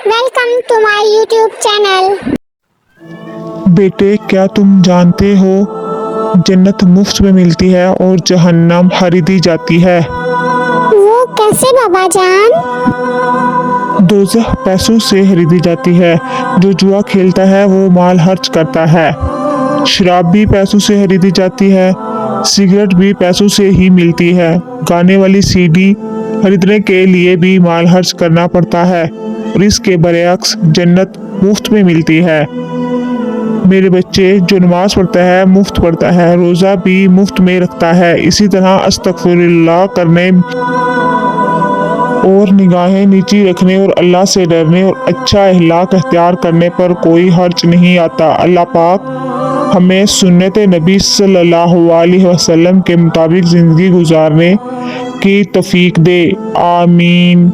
Welcome to my YouTube channel. बेटे, क्या तुम जानते हो जन्नत मुफ्त में मिलती है और जहन्नम खरीदी जाती है। वो कैसे बाबा जान? दोज़ख पैसों से खरीदी जाती है। जो जुआ खेलता है वो माल खर्च करता है। शराब भी पैसों से खरीदी जाती है। सिगरेट भी पैसों से ही मिलती है। गाने वाली सीडी खरीदने के लिए भी माल खर्च करना पड़ता है और इसके बरअक्स जन्नत मुफ्त में मिलती है। मेरे बच्चे, जो नमाज पढ़ता है मुफ्त पढ़ता है, रोज़ा भी मुफ्त में रखता है। इसी तरह अस्तगफिरुल्लाह करने और निगाहें नीची रखने और अल्लाह से डरने और अच्छा अखलाक इख्तियार करने पर कोई हर्ज नहीं आता। अल्लाह पाक हमें सुन्नत नबी सल्लल्लाहु अलैहि वसल्लम के मुताबिक ज़िंदगी गुजारने की तौफीक दे। आमीन।